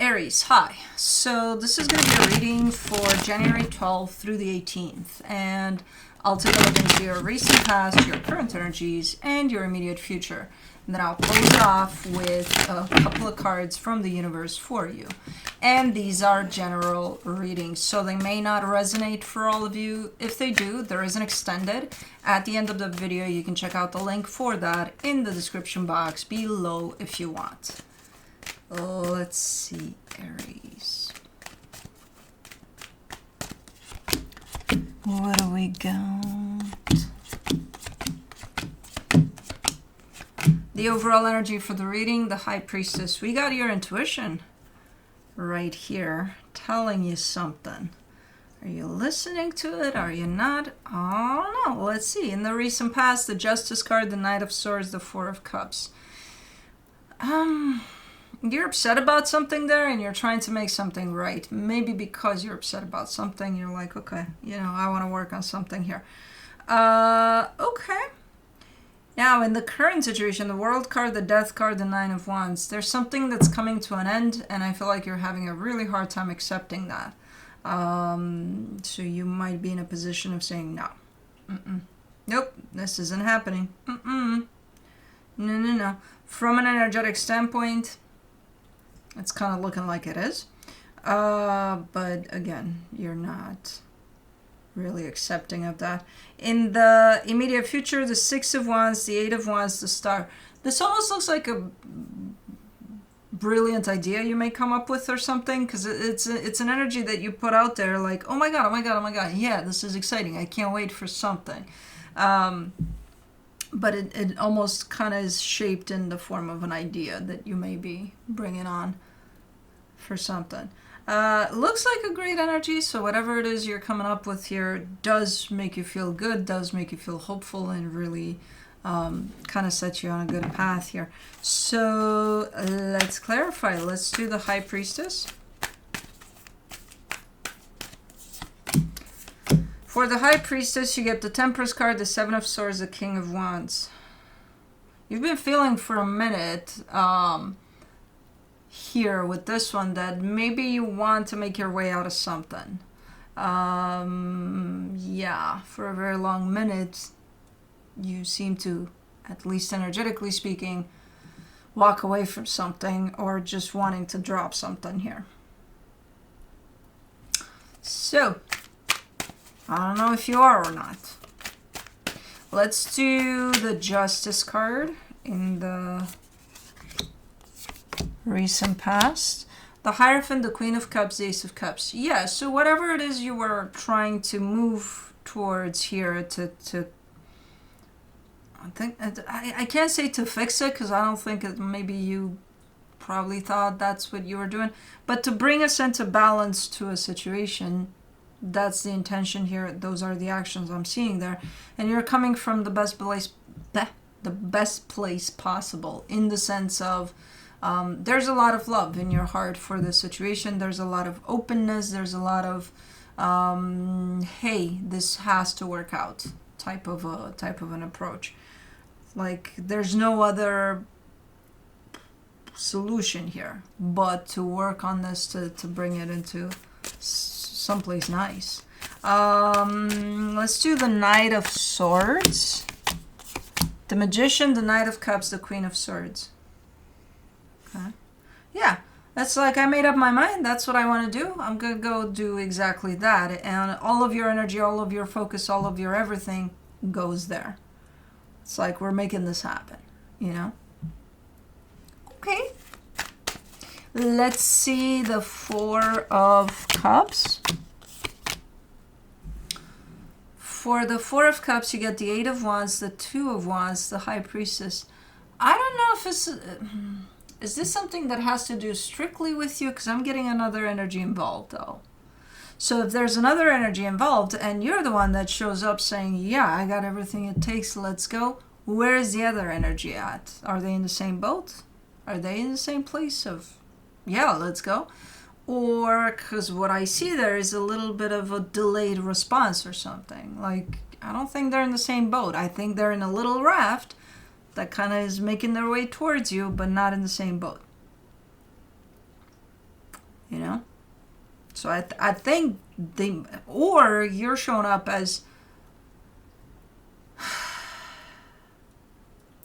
Aries, hi. So this is going to be a reading for January 12th through the 18th, and I'll take a look into your recent past, your current energies, and your immediate future. And then I'll close it off with a couple of cards from the universe for you. And these are general readings, so they may not resonate for all of you. If they do, there is an extended. At the end of the video, you can check out the link for that in the description box below if you want. Let's see, Aries. What do we got? The overall energy for the reading, the High Priestess. We got your intuition right here telling you something. Are you listening to it? Are you not? I don't know. Let's see. In the recent past, the Justice card, the Knight of Swords, the Four of Cups. You're upset about something there and you're trying to make something right. Maybe because you're upset about something, you're like, okay, I want to work on something here. Okay. Now, in the current situation, the World card, the Death card, the Nine of Wands, there's something that's coming to an end, and I feel like you're having a really hard time accepting that. So you might be in a position of saying, no. Nope, this isn't happening. No. From an energetic standpoint, it's kind of looking like it is. But again, you're not really accepting of that. In the immediate future, the Six of Wands, the Eight of Wands, the Star. This almost looks like a brilliant idea you may come up with or something, because it's an energy that you put out there like, oh my god, yeah, this is exciting, I can't wait for something. But it almost kind of is shaped in the form of an idea that you may be bringing on for something. Looks like a great energy, so whatever it is you're coming up with here does make you feel good, does make you feel hopeful, and really kind of sets you on a good path here. So let's clarify. Let's do the High Priestess. For the High Priestess, you get the Temperance card, the Seven of Swords, the King of Wands. You've been feeling for a minute here with this one that maybe you want to make your way out of something. Yeah, for a very long minute, you seem to, at least energetically speaking, walk away from something or just wanting to drop something here. So, I don't know if you are or not. Let's do the Justice card in the recent past. The Hierophant, the Queen of Cups, the Ace of Cups. Yeah, so whatever it is you were trying to move towards here to I can't say to fix it, because I don't think it, maybe you probably thought that's what you were doing, but to bring a sense of balance to a situation. That's the intention here. Those are the actions I'm seeing there. And you're coming from the best place possible, in the sense of there's a lot of love in your heart for this situation. There's a lot of openness. There's a lot of hey, this has to work out type of an approach. Like there's no other solution here but to work on this to bring it into someplace nice. Let's do the Knight of Swords, the Magician, the Knight of Cups, the Queen of Swords. Okay. Yeah, that's like, I made up my mind. That's what I want to do. I'm going to go do exactly that. And all of your energy, all of your focus, all of your everything goes there. It's like we're making this happen, Okay. Let's see the Four of Cups. For the Four of Cups, you get the Eight of Wands, the Two of Wands, the High Priestess. I don't know if it's... is this something that has to do strictly with you? Because I'm getting another energy involved, though. So if there's another energy involved, and you're the one that shows up saying, yeah, I got everything it takes, let's go, where is the other energy at? Are they in the same boat? Are they in the same place of... yeah, let's go? Or, because what I see there is a little bit of a delayed response or something. Like, I don't think they're in the same boat. I think they're in a little raft that kind of is making their way towards you, but not in the same boat. you know? So I think or you're showing up as,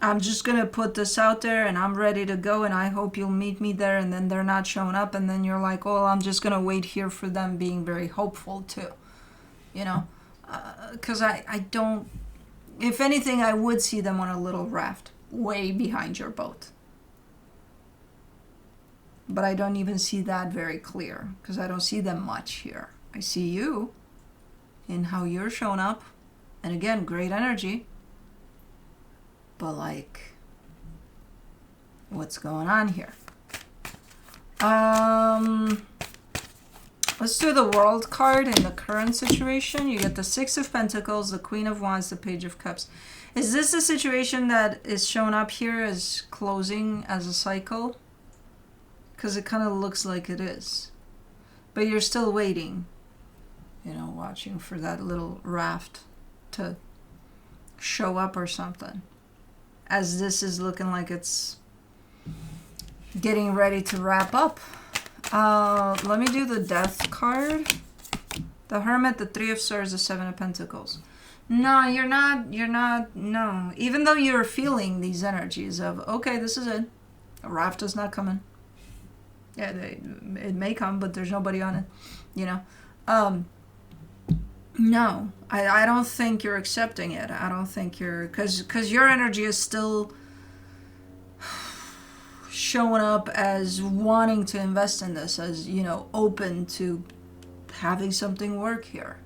I'm just going to put this out there and I'm ready to go and I hope you'll meet me there, and then they're not showing up and then you're like, oh, I'm just going to wait here for them, being very hopeful too, you know? Because I don't, if anything, I would see them on a little raft way behind your boat. But I don't even see that very clear because I don't see them much here. I see you in how you're showing up. And again, great energy. But like, what's going on here? Let's do the World card in the current situation. You get the Six of Pentacles, the Queen of Wands, the Page of Cups. Is this a situation that is shown up here as closing as a cycle? Because it kind of looks like it is. But you're still waiting, you know, watching for that little raft to show up or something. As this is looking like it's getting ready to wrap up. Let me do the Death card. The Hermit, the Three of Swords, the Seven of Pentacles. No, you're not, no. Even though you're feeling these energies of, okay, this is it. A raft is not coming. Yeah, it may come, but there's nobody on it, you know. No, I don't think you're accepting it. I don't think you're, because your energy is still showing up as wanting to invest in this, as, you know, open to having something work here.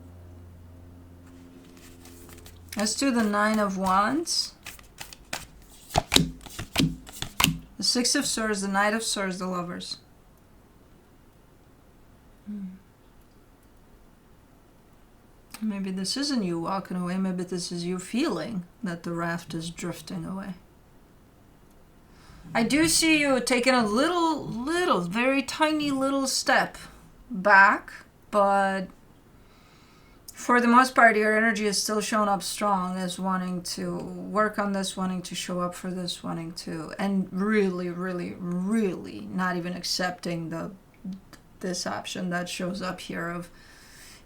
Let's do the Nine of Wands. The Six of Swords, the Knight of Swords, the Lovers. Maybe this isn't you walking away. Maybe this is you feeling that the raft is drifting away. I do see you taking a little, very tiny little step back, but for the most part, your energy is still showing up strong as wanting to work on this, wanting to show up for this, wanting to, and really, really, really not even accepting this option that shows up here of,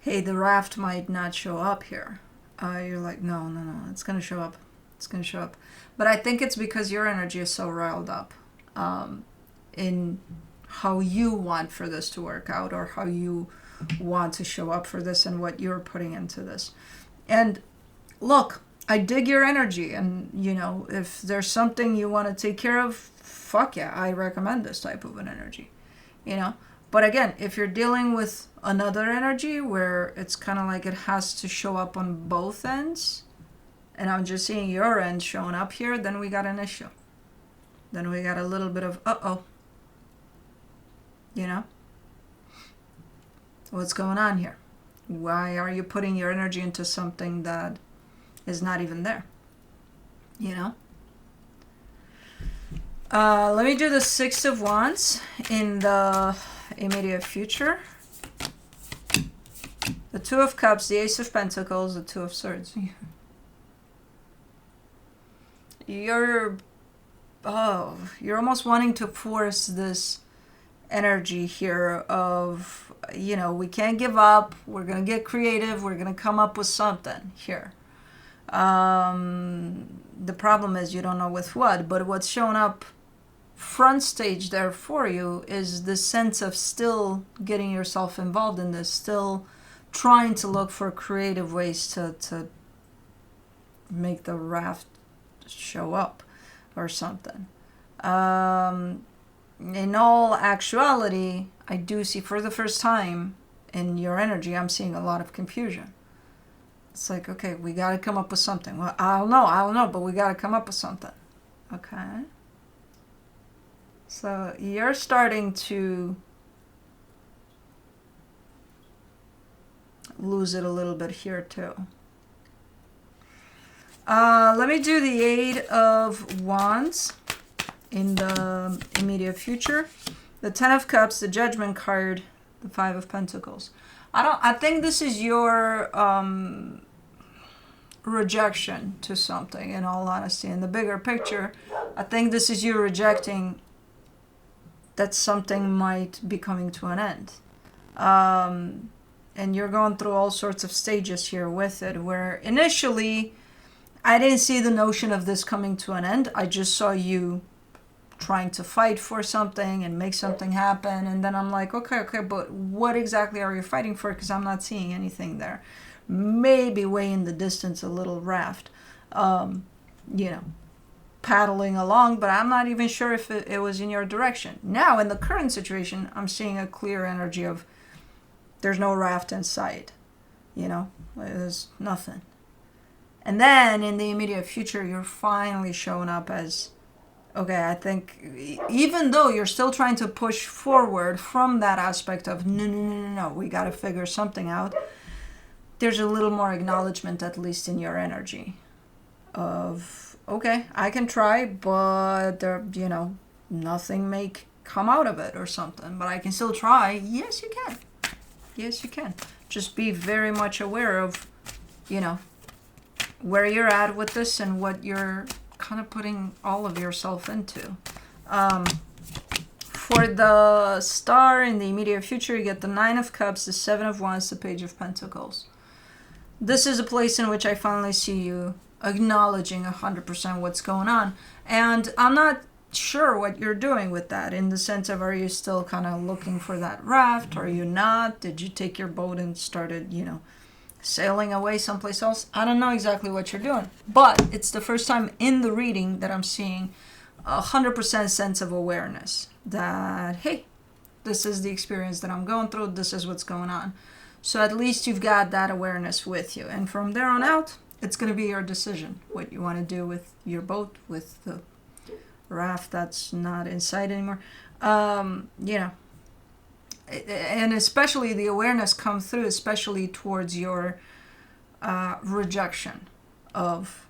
hey, the raft might not show up here. You're like, no, it's going to show up. It's going to show up. But I think it's because your energy is so riled up in how you want for this to work out, or how you want to show up for this and what you're putting into this. And look, I dig your energy. And, you know, if there's something you want to take care of, fuck yeah, I recommend this type of an energy, you know. But again, if you're dealing with another energy where it's kind of like it has to show up on both ends, and I'm just seeing your end showing up here, then we got an issue. Then we got a little bit of, uh-oh. You know? What's going on here? Why are you putting your energy into something that is not even there? You know? Let me do the Six of Wands in the immediate future. The Two of Cups, the Ace of Pentacles, the Two of Swords. You're almost wanting to force this energy here of, you know, we can't give up. We're going to get creative. We're going to come up with something here. The problem is you don't know with what, but what's showing up front stage there for you is the sense of still getting yourself involved in this, still trying to look for creative ways to make the raft show up or something. In all actuality, I do see for the first time in your energy, I'm seeing a lot of confusion. It's like, okay, we got to come up with something. Well, I don't know, but we got to come up with something. Okay. So you're starting to lose it a little bit here too. Let me do the Eight of Wands in the immediate future. The Ten of Cups, the Judgment card, the Five of Pentacles. I think this is your rejection to something, in all honesty. In the bigger picture, I think this is you rejecting that something might be coming to an end. And you're going through all sorts of stages here with it, where initially I didn't see the notion of this coming to an end. I just saw you trying to fight for something and make something happen. And then I'm like, okay, but what exactly are you fighting for? Because I'm not seeing anything there. Maybe way in the distance, a little raft, paddling along, but I'm not even sure if it was in your direction. Now, in the current situation, I'm seeing a clear energy of there's no raft in sight. There's nothing. And then in the immediate future, you're finally showing up as, okay, I think even though you're still trying to push forward from that aspect of no, we got to figure something out, there's a little more acknowledgement, at least in your energy, of, okay, I can try, but there, nothing may come out of it or something, but I can still try. Yes, you can. Yes, you can. Just be very much aware of, where you're at with this and what you're kind of putting all of yourself into. For the star in the immediate future, you get the 9 of Cups, the 7 of Wands, the Page of Pentacles. This is a place in which I finally see you acknowledging 100% what's going on. And I'm not sure what you're doing with that, in the sense of, are you still kind of looking for that raft? Are you not? Did you take your boat and started, sailing away someplace else? I don't know exactly what you're doing, but it's the first time in the reading that I'm seeing 100% sense of awareness that, hey, this is the experience that I'm going through, this is what's going on. So at least you've got that awareness with you, and from there on out, it's going to be your decision what you want to do with your boat, with the raft that's not in sight anymore. And especially the awareness comes through, especially towards your rejection of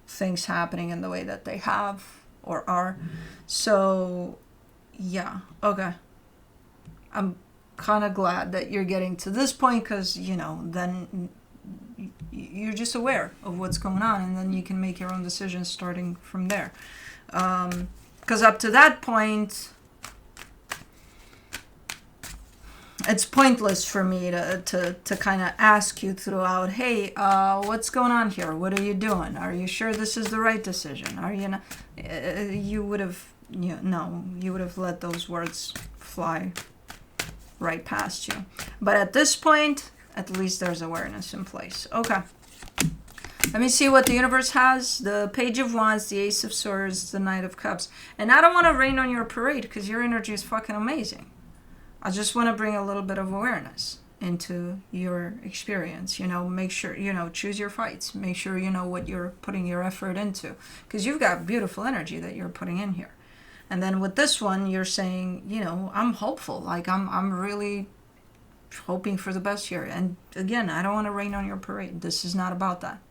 things happening in the way that they have or are. So, yeah, okay. I'm kind of glad that you're getting to this point, because, then you're just aware of what's going on, and then you can make your own decisions starting from there. Because up to that point, it's pointless for me to kind of ask you throughout, hey, what's going on here? What are you doing? Are you sure this is the right decision? Are you not? You would have, you would have let those words fly right past you. But at this point, at least there's awareness in place. Okay. Let me see what the universe has. The Page of Wands, the Ace of Swords, the Knight of Cups. And I don't want to rain on your parade, because your energy is fucking amazing. I just want to bring a little bit of awareness into your experience. Make sure, choose your fights. Make sure you know what you're putting your effort into, because you've got beautiful energy that you're putting in here. And then with this one, you're saying, I'm hopeful. Like, I'm really hoping for the best here. And again, I don't want to rain on your parade. This is not about that.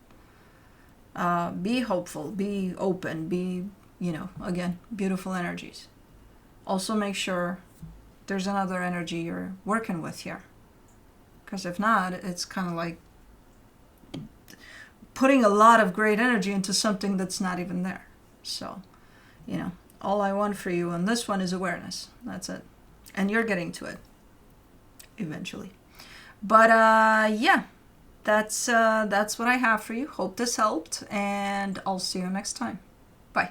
Be hopeful, be open, be, again, beautiful energies. Also make sure there's another energy you're working with here. Because if not, it's kind of like putting a lot of great energy into something that's not even there. So, all I want for you on this one is awareness. That's it. And you're getting to it eventually. But yeah, that's what I have for you. Hope this helped, and I'll see you next time. Bye.